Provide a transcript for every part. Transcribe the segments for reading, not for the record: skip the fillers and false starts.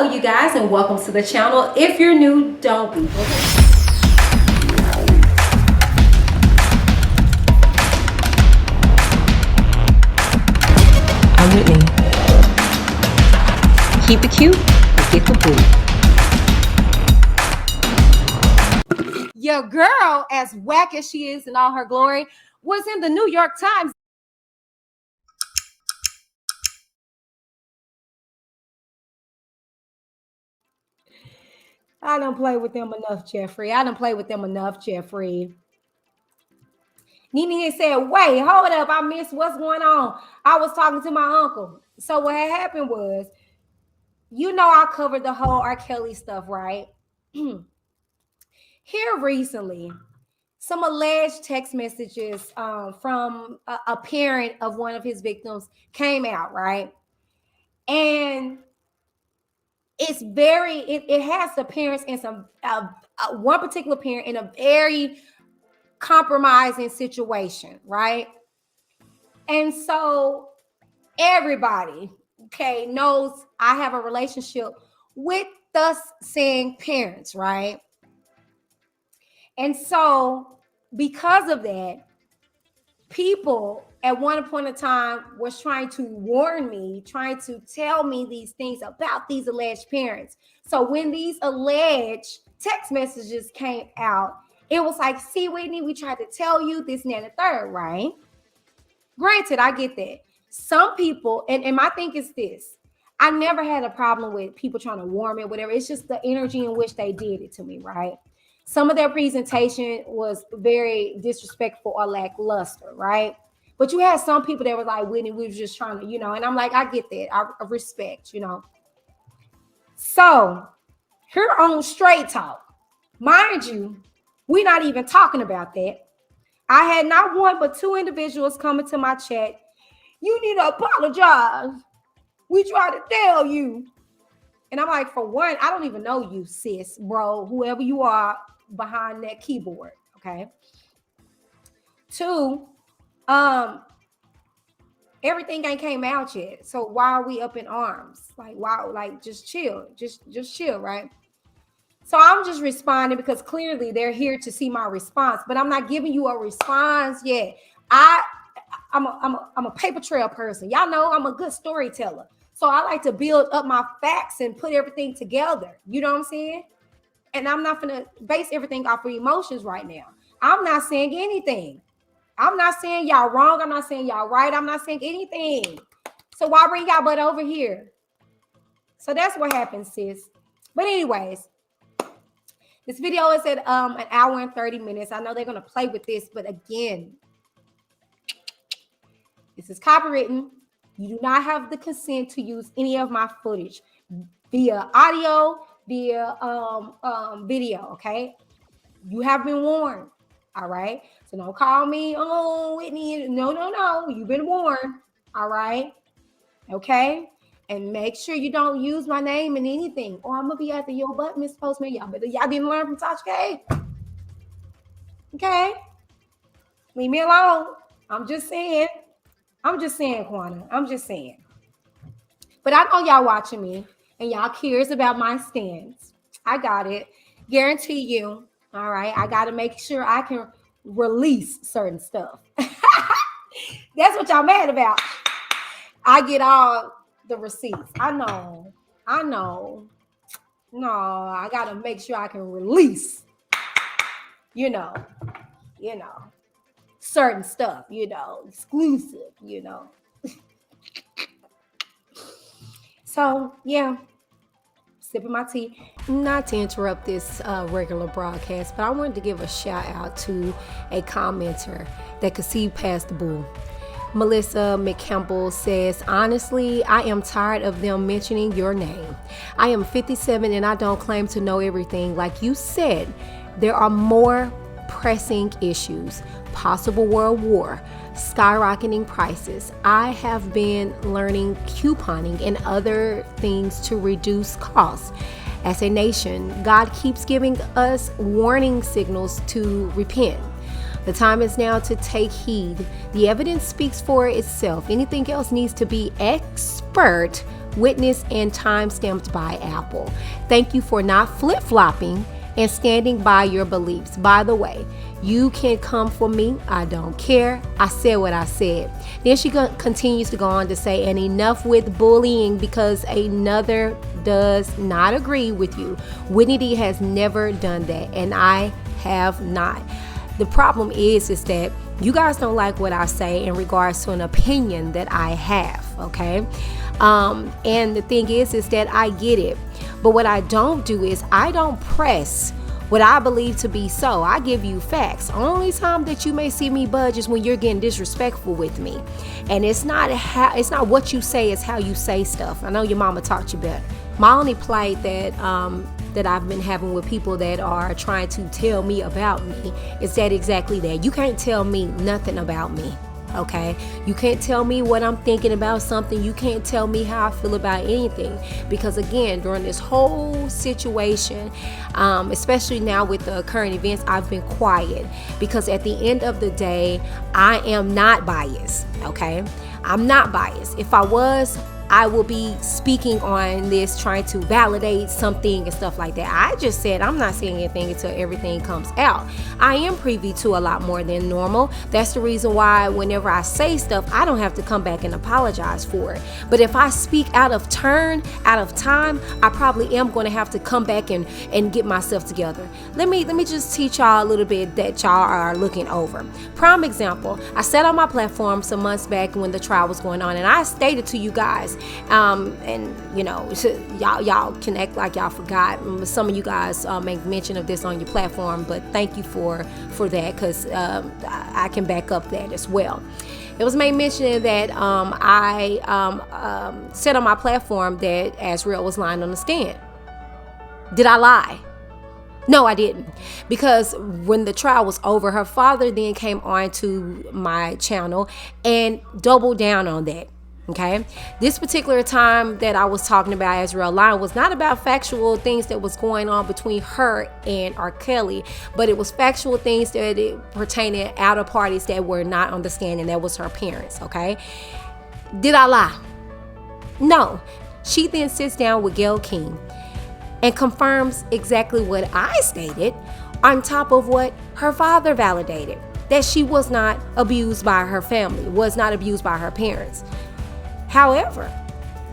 Hello you guys, and welcome to the channel. If you're new, don't be. I'm Whitney. Keep it cute or get the boot. Your girl, as whack as she is in all her glory, was in the New York Times. I don't play with them enough, Jeffrey. Nene said, wait, hold up. I missed what's going on. I was talking to my uncle. So what had happened was, I covered the whole R. Kelly stuff, right? Here recently, some alleged text messages from a parent of one of his victims came out, right? And it's it has the parents in some one particular parent in a very compromising situation, right? And so everybody, knows I have a relationship with the saying parents, right? And so because of that, people at one point in time was trying to warn me, trying to tell me these things about these alleged parents. So when these alleged text messages came out, it was like, see, Whitney, we tried to tell you this, and that, and the third, right? Granted, I get that. Some people, and my thing is this, I never had a problem with people trying to warn me or whatever. It's just the energy in which they did it to me, right? Some of their presentation was very disrespectful or lackluster, right? But you had some people that were like, Whitney, we were just trying to, and I'm like, I get that. I respect, So here on Straight Talk, mind you, we're not even talking about that. I had not one but two individuals coming to my chat. You need to apologize. We tried to tell you. And I'm like, for one, I don't even know you, sis, bro, whoever you are behind that keyboard, okay? Two, everything ain't came out yet. So why are we up in arms? Like, wow, like just chill, just chill, right? So I'm just responding because clearly they're here to see my response, but I'm not giving you a response yet. I'm a paper trail person. Y'all know I'm a good storyteller. So I like to build up my facts and put everything together. You know what I'm saying? And I'm not going to base everything off of emotions right now. I'm not saying anything. I'm not saying y'all wrong. I'm not saying y'all right. I'm not saying anything. So why bring y'all butt over here? So that's what happens, sis. But anyways, this video is at an hour and 30 minutes. I know they're going to play with this, but again, this is copywritten. You do not have the consent to use any of my footage via audio, via video, okay? You have been warned, all right? So don't call me, oh, Whitney. No. You've been warned, all right? Okay? And make sure you don't use my name in anything. Or I'm going to be after your butt, Miss Postman. Y'all didn't learn from Tasha K. Okay? Leave me alone. I'm just saying, Quana. I'm just saying. But I know y'all watching me and y'all curious about my stance. I got it. Guarantee you. All right. I got to make sure I can release certain stuff. That's what y'all mad about. I get all the receipts. I know. No, I got to make sure I can release, certain stuff, exclusive, So, yeah, sipping my tea. Not to interrupt this regular broadcast, but I wanted to give a shout out to a commenter that could see past the bull. Melissa McCampbell says, honestly, I am tired of them mentioning your name. I am 57 and I don't claim to know everything. Like you said, there are more pressing issues, possible world war, skyrocketing prices. I have been learning couponing and other things to reduce costs. As a nation, God keeps giving us warning signals to repent. The time is now to take heed. The evidence speaks for itself. Anything else needs to be expert witnessed and time-stamped by Apple. Thank you for not flip-flopping and standing by your beliefs. By the way, you can come for me. I don't care. I said what I said. Then she continues to go on to say, and enough with bullying because another does not agree with you. Whitney D has never done that, and I have not. The problem is that you guys don't like what I say in regards to an opinion that I have, okay? And the thing is that I get it. But what I don't do is I don't press what I believe to be so. I give you facts. Only time that you may see me budge is when you're getting disrespectful with me. And it's not what you say, it's how you say stuff. I know your mama taught you better. My only plight that I've been having with people that are trying to tell me about me is that exactly that. You can't tell me nothing about me. Okay, you can't tell me what I'm thinking about something. You can't tell me how I feel about anything, because again, during this whole situation, especially now with the current events, I've been quiet because at the end of the day, I am not biased. Okay, I'm not biased. If I was, I will be speaking on this, trying to validate something and stuff like that. I just said I'm not saying anything until everything comes out. I am privy to a lot more than normal. That's the reason why whenever I say stuff, I don't have to come back and apologize for it. But if I speak out of turn, out of time, I probably am going to have to come back and get myself together. Let me just teach y'all a little bit that y'all are looking over. Prime example, I said on my platform some months back when the trial was going on, and I stated to you guys, and you know, y'all can act like y'all forgot. Some of you guys make mention of this on your platform, but thank you for that, because I can back up that as well. It was made mention that I said on my platform that Azriel was lying on the stand. Did I lie? No, I didn't, because when the trial was over, her father then came on to my channel and doubled down on that. Okay, this particular time that I was talking about Azriel lying was not about factual things that was going on between her and R. Kelly, but it was factual things that pertaining outer parties that were not on the stand, and that was her parents. Okay, did I lie? No. She then sits down with Gayle King and confirms exactly what I stated, on top of what her father validated, that she was not abused by her family, was not abused by her parents. However,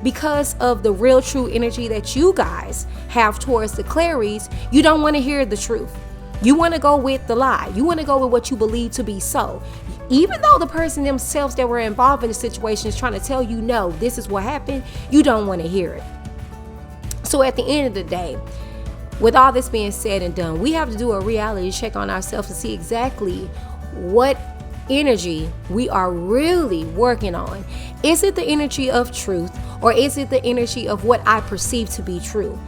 because of the real true energy that you guys have towards the Clarys, you don't want to hear the truth. You want to go with the lie. You want to go with what you believe to be so. Even though the person themselves that were involved in the situation is trying to tell you, no, this is what happened, you don't want to hear it. So at the end of the day, with all this being said and done, we have to do a reality check on ourselves to see exactly what energy we are really working on. Is it the energy of truth, or is it the energy of what I perceive to be true?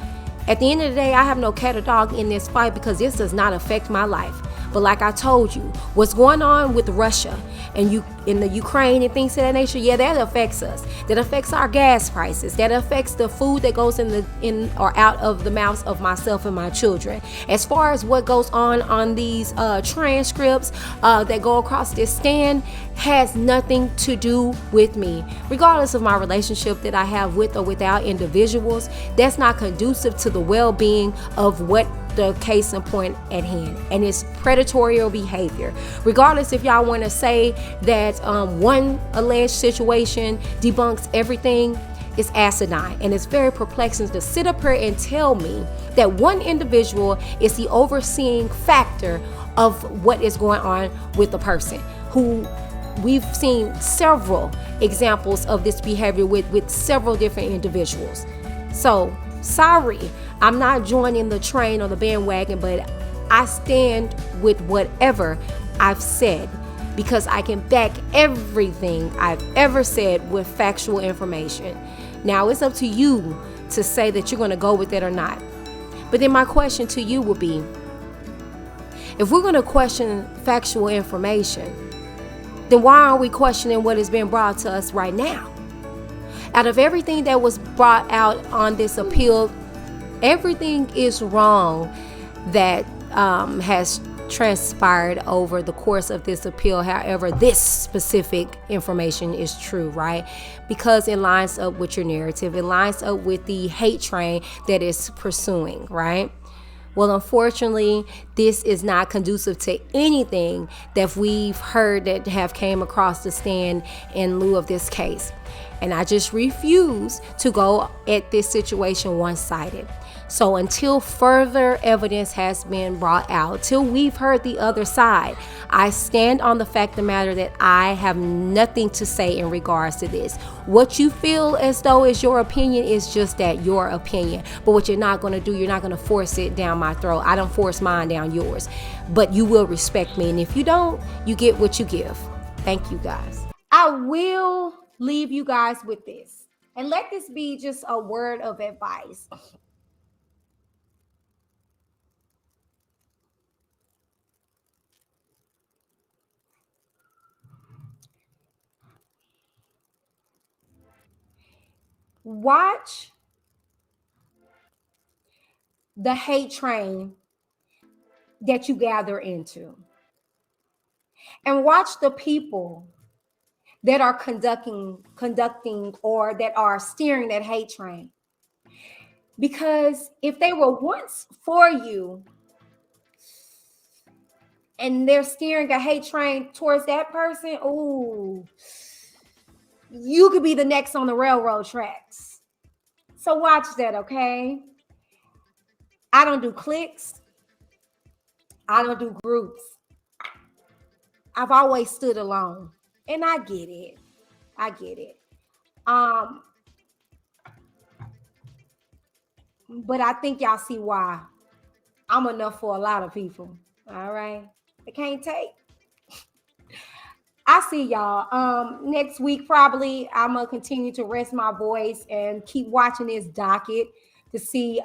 At the end of the day, I have no cat or dog in this fight, because this does not affect my life. But like I told you, what's going on with Russia and in the Ukraine and things of that nature, yeah, that affects us. That affects our gas prices. That affects the food that goes in or out of the mouths of myself and my children. As far as what goes on these transcripts that go across this stand, has nothing to do with me. Regardless of my relationship that I have with or without individuals, that's not conducive to the well-being of what the case in point at hand, and it's predatory behavior. Regardless if y'all want to say that one alleged situation debunks everything, it's asinine, and it's very perplexing to sit up here and tell me that one individual is the overseeing factor of what is going on with the person, who we've seen several examples of this behavior with several different individuals. So sorry, I'm not joining the train or the bandwagon, but I stand with whatever I've said, because I can back everything I've ever said with factual information. Now it's up to you to say that you're going to go with it or not. But then my question to you would be, if we're going to question factual information, then why aren't we questioning what is being brought to us right now? Out of everything that was brought out on this appeal, everything is wrong that has transpired over the course of this appeal. However, this specific information is true, right? Because it lines up with your narrative. It lines up with the hate train that is pursuing, right? Well, unfortunately, this is not conducive to anything that we've heard that have came across the stand in lieu of this case. And I just refuse to go at this situation one-sided. So until further evidence has been brought out, till we've heard the other side, I stand on the fact of the matter that I have nothing to say in regards to this. What you feel as though is your opinion is just that, your opinion. But what you're not going to do, you're not going to force it down my throat. I don't force mine down yours. But you will respect me. And if you don't, you get what you give. Thank you, guys. I will leave you guys with this. And let this be just a word of advice. Watch the hate train that you gather into, and watch the people that are conducting or that are steering that hate train. Because if they were once for you and they're steering a hate train towards that person, ooh, you could be the next on the railroad tracks. So watch that, okay? I don't do cliques. I don't do groups. I've always stood alone. And I get it. I get it. But I think y'all see why I'm enough for a lot of people. All right. They can't take. I see y'all. Next week, probably I'm gonna continue to rest my voice and keep watching this docket to see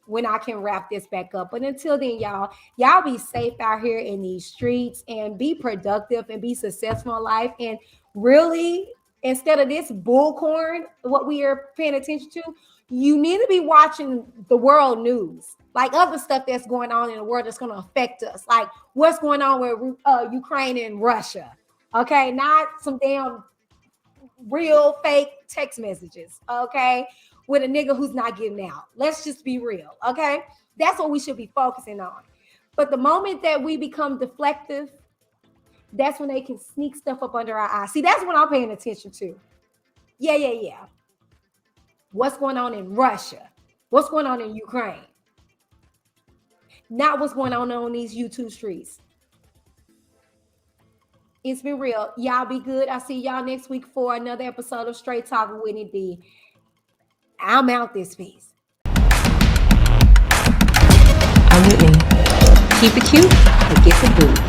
when I can wrap this back up. But until then, y'all be safe out here in these streets and be productive and be successful in life. And really, instead of this bullcorn, what we are paying attention to, you need to be watching the world news, like other stuff that's going on in the world that's going to affect us, like what's going on with Ukraine and Russia. Okay, not some damn real fake text messages. Okay, with a nigga who's not getting out. Let's just be real. Okay, that's what we should be focusing on. But the moment that we become deflective, that's when they can sneak stuff up under our eyes. See, that's what I'm paying attention to. Yeah. What's going on in Russia? What's going on in Ukraine? Not what's going on these YouTube streets. It's been real. Y'all be good. I'll see y'all next week for another episode of Straight Talk with Whitney D. I'm out this piece. I'm Whitney. Keep it cute or get the boot.